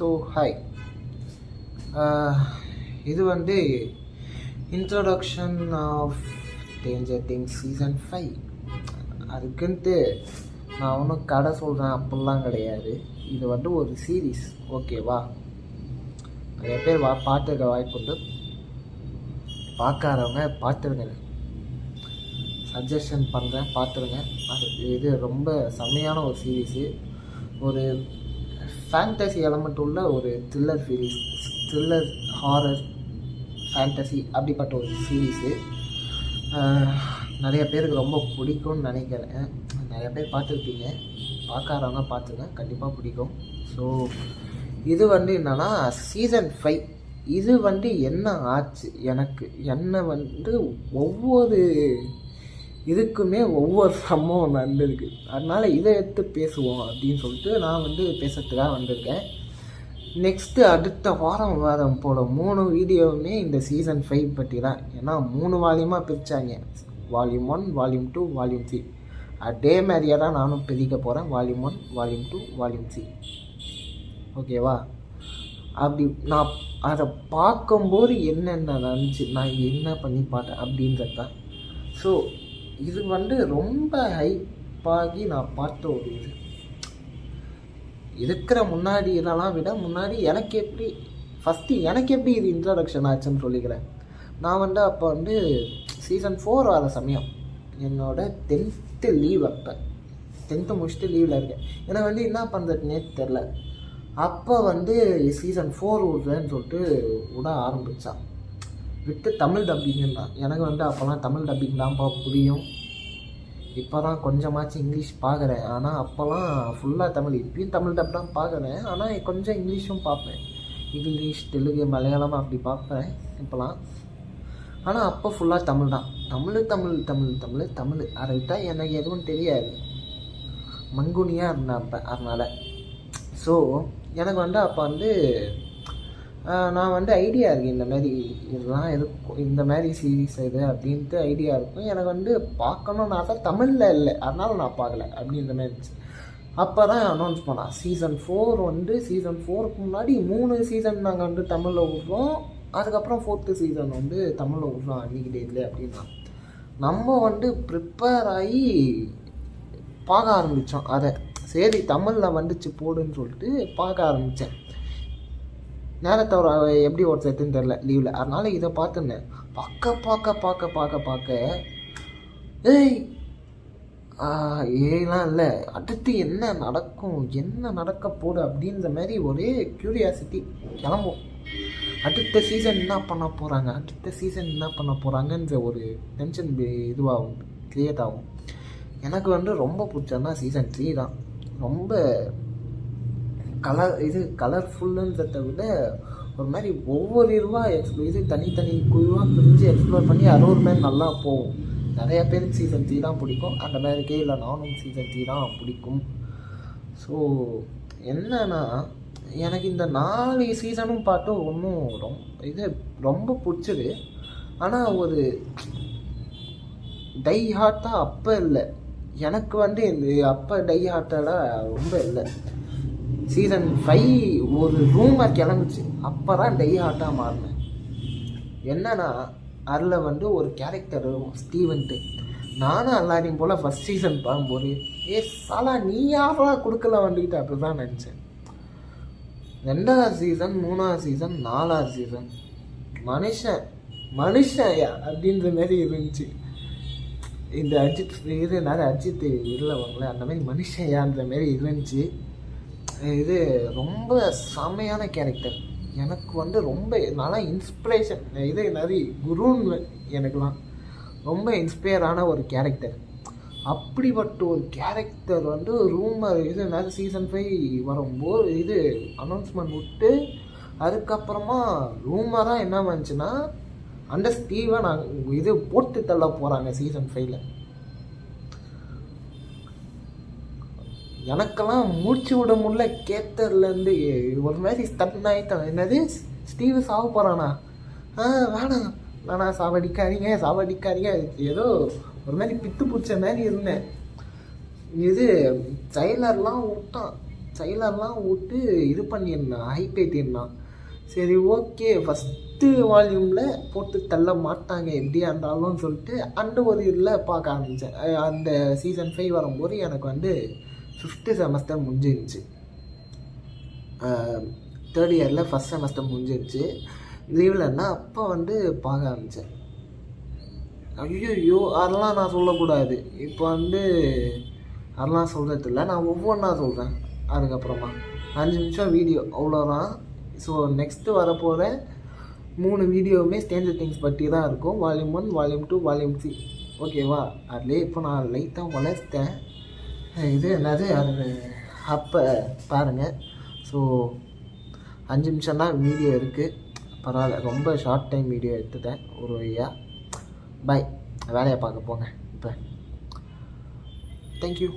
So hi, இது வந்து introduction of Stranger Things season 5. அதுக்குன்ட்டு நான் ஒன்றும் கதை சொல்கிறேன் அப்படிலாம் கிடையாது. இது வந்து ஒரு சீரீஸ், ஓகேவா? நிறைய பேர் பார்த்துருக்க வாய்ப்புண்டு. பார்க்காதவங்க பார்த்துருங்க, சஜஷன் பண்ணுறேன், பார்த்துருங்க. இது ரொம்ப செம்மையான ஒரு சீரீஸு. ஒரு ஃபேண்டசி எலமெண்ட் உள்ள ஒரு த்ரில்லர் ஹாரர் ஃபேண்டசி அப்படிப்பட்ட ஒரு சீரீஸு. நிறைய பேருக்கு ரொம்ப பிடிக்கும்னு நினைக்கிறேன். நிறைய பேர் பார்த்துருப்பீங்க, பார்க்காதவங்க பார்த்துங்க, கண்டிப்பாக பிடிக்கும். ஸோ இது வந்து என்னென்னா சீசன் 5. இது வந்து என்ன ஆச்சு எனக்கு, என்ன வந்து ஒவ்வொரு இதுக்குமே ஒவ்வொரு சம்பவம் நடந்திருக்கு. அதனால் இதை எடுத்து பேசுவோம் அப்படின்னு சொல்லிட்டு நான் வந்து பேசுறதுக்காக வந்திருக்கேன். நெக்ஸ்ட்டு அடுத்த வாரம் போல 3 வீடியோவுமே இந்த சீசன் 5 பற்றி தான். ஏன்னா 3 வால்யூமாக பிரித்தாங்க, வால்யூம் 1, வால்யூம் 2, வால்யூம் 3. அதே மாதிரியே தான் நானும் பிரிக்க போகிறேன், வால்யூம் 1, வால்யூம் 2, வால்யூம் 3. ஓகேவா? அப்படி நான் அதை பார்க்கும்போது என்னென்ன நடந்துச்சு, நான் என்ன பண்ணி பார்த்தேன் அப்படின்றது தான். ஸோ இது வந்து ரொம்ப ஹைப்பாகி நான் பார்த்த ஒரு இது. இருக்கிற முன்னாடி இதெல்லாம் விட முன்னாடி எனக்கு எப்படி இது இன்ட்ரடக்ஷன் ஆச்சுன்னு சொல்லிக்கிறேன். நான் வந்து அப்போ வந்து சீசன் 4 வர சமயம், என்னோட 10th லீவ். அப்போ 10th முடிச்சுட்டு லீவில் இருக்கேன். எனக்கு வந்து என்ன பண்ணுறதுனே தெரில. அப்போ வந்து சீசன் 4 விடுறேன்னு சொல்லிட்டு விட ஆரம்பித்தான். விட்டு தமிழ் டப்பிங் தான். எனக்கு வந்து அப்போல்லாம் தமிழ் டப்பிங் தான்ப்பா புரியும். இப்போ தான் கொஞ்சமாச்சும் இங்கிலீஷ் பார்க்குறேன். ஆனால் அப்போல்லாம் ஃபுல்லாக தமிழ். இப்பயும் தமிழ் டப் தான் பார்க்குறேன், ஆனால் கொஞ்சம் இங்கிலீஷும் பார்ப்பேன். இங்கிலீஷ், தெலுங்கு, மலையாளம் அப்படி பார்ப்பேன் இப்போலாம். ஆனால் அப்போ ஃபுல்லாக தமிழ் தான். தமிழ் அதை விட்டால் எனக்கு எதுவும் தெரியாது. மங்குனியாக இருந்தேன் அப்போ. அதனால் ஸோ எனக்கு வந்து அப்போ வந்து நான் வந்து ஐடியா இருக்குது, இந்த மாதிரி இதெல்லாம் இருக்கும், இந்த மாதிரி சீரீஸ் இது அப்படின்ட்டு ஐடியா இருக்கும். எனக்கு வந்து பார்க்கணுன்னு ஆசை, தமிழில் இல்லை, அதனால் நான் பார்க்கல அப்படின்ற மாதிரி இருந்துச்சு. அப்போ தான் அனௌன்ஸ் பண்ணான் சீசன் 4 வந்து. சீசன் 4க்கு முன்னாடி 3 சீசன் நாங்கள் வந்து தமிழில் விட்றோம், அதுக்கப்புறம் 4th சீசன் வந்து தமிழில் விட்றோம் அன்றைக்கி டேட்ல அப்படின்னா. நம்ம வந்து ப்ரிப்பேர் ஆகி பார்க்க ஆரம்பித்தோம் அதை. சரி தமிழில் வந்துச்சு போடுன்னு சொல்லிட்டு பார்க்க ஆரம்பித்தேன். நேரத்தை எப்படி ஒரு செட்டுன்னு தெரில லீவில். அதனால் இதை பார்த்துருந்தேன். பார்க்க ஏலாம் இல்லை, அடுத்து என்ன நடக்கும், என்ன நடக்க போகுது அப்படின்ற மாதிரி ஒரே க்யூரியாசிட்டி கிளம்பும். அடுத்த சீசன் என்ன பண்ண போகிறாங்கன்ற ஒரு டென்ஷன் இதுவாகும், க்ரியேட் ஆகும். எனக்கு வந்து ரொம்ப பிடிச்சதுன்னா சீசன் 3 தான். ரொம்ப கலர்ஃபுல்லுன்றதை விட ஒரு மாதிரி ஒவ்வொரு இதுவாக தனித்தனி குழுவாக பிரிஞ்சு எக்ஸ்ப்ளோர் பண்ணி அது ஒரு மாதிரி நல்லா போகும். நிறைய பேருக்கு சீசன் 3 தான் பிடிக்கும். அந்த மாதிரிக்கே இல்லை, நானும் சீசன் 3 தான் பிடிக்கும். ஸோ என்னன்னா, எனக்கு இந்த 4 சீசனும் பார்த்து ஒன்றும் ரொம்ப பிடிச்சது. ஆனால் ஒரு டை ஹார்ட்டாக அப்போ இல்லை எனக்கு வந்து. அப்போ டை ஹார்ட்டடாக ரொம்ப இல்லை. சீசன் 5 ஒரு ரூமர் கிளம்பிச்சு, அப்போ தான் டை ஹார்ட்டாக மாறினேன். என்னன்னா அதில் வந்து ஒரு கேரக்டர் ஸ்டீவன்ட்டு. நானும் எல்லாரையும் போல் ஃபஸ்ட் சீசன் பார்க்கும்போது சாலா நீ யாரா கொடுக்கல வந்துக்கிட்டு அப்படி தான் நினச்சேன். 2வது சீசன், 3வது சீசன், 4வது சீசன் மனுஷன் அப்படின்ற மாதிரி இருந்துச்சு. இந்த அஜித் இல்லை வாங்களே, அந்த மாதிரி மனுஷன்யான்ற மாதிரி இருந்துச்சு. இது ரொம்ப செம்மையான கேரக்டர். எனக்கு வந்து ரொம்ப நல்லா இன்ஸ்பிரேஷன், இது நிறைய குருன்னு எனக்குலாம் ரொம்ப இன்ஸ்பயரான ஒரு கேரக்டர். அப்படிப்பட்ட ஒரு கேரக்டர் வந்து ரூமர் நிறைய சீசன் 5 வரும்போது இது அனௌன்ஸ்மெண்ட் விட்டு அதுக்கப்புறமா ரூமராக என்ன வந்துச்சுன்னா அந்த ஸ்டீவை இது போட்டு தள்ள போகிறாங்க சீசன் 5ல். எனக்கெல்லாம் மூச்சு விட முடியல. கேத்தர்லேருந்து ஒரு மாதிரி ஸ்டன் ஆகிட்டான். என்னது ஸ்டீவு சாவ போகிறானா? வேணாம் சாவடிக்காதீங்க. ஏதோ ஒரு மாதிரி பித்து பிடிச்ச மாதிரி இருந்தேன். இது ட்ரைலர்லாம் விட்டான். ட்ரைலர்லாம் விட்டு இது பண்ணியிருந்தான், ஹைப் ஏற்றிருந்தான். சரி ஓகே ஃபஸ்ட்டு வால்யூமில் போட்டு தள்ள மாட்டாங்க எப்படியா இருந்தாலும் சொல்லிட்டு ஒரு இதில் பார்க்க ஆரம்பித்தேன். அந்த சீசன் 5 வரும்போது எனக்கு வந்து 5th செமஸ்டர் முடிஞ்சிருந்துச்சு. 3rd இயரில் ஃபஸ்ட் செமஸ்டர் முடிஞ்சிருச்சு. லீவில் இருந்தால் அப்போ வந்து பார்க்க ஆரம்பித்தேன். ஐயோ அதெல்லாம் நான் சொல்லக்கூடாது. இப்போ வந்து அதெல்லாம் சொல்கிறது இல்லை, நான் ஒவ்வொன்றா சொல்கிறேன். அதுக்கப்புறமா 5 நிமிஷம் வீடியோ அவ்வளோதான். ஸோ நெக்ஸ்ட்டு வரப்போகிற 3 வீடியோவுமே ஸ்ட்ரேஞ்சர் திங்ஸ் பற்றி தான் இருக்கும். Volume 1, volume 2, volume 3. ஓகேவா? அதுலேயே இப்போ நான் லைட்டாக வளர்த்தேன். இது என்னது அது அப்போ பாருங்கள். ஸோ 5 நிமிஷம் தான் வீடியோ இருக்குது. பரவாயில்ல, ரொம்ப ஷார்ட் டைம் வீடியோ எடுத்துட்டேன் ஒரு வழியாக. பாய், வேலையை பார்க்க போங்க இப்போ. தேங்க்யூ.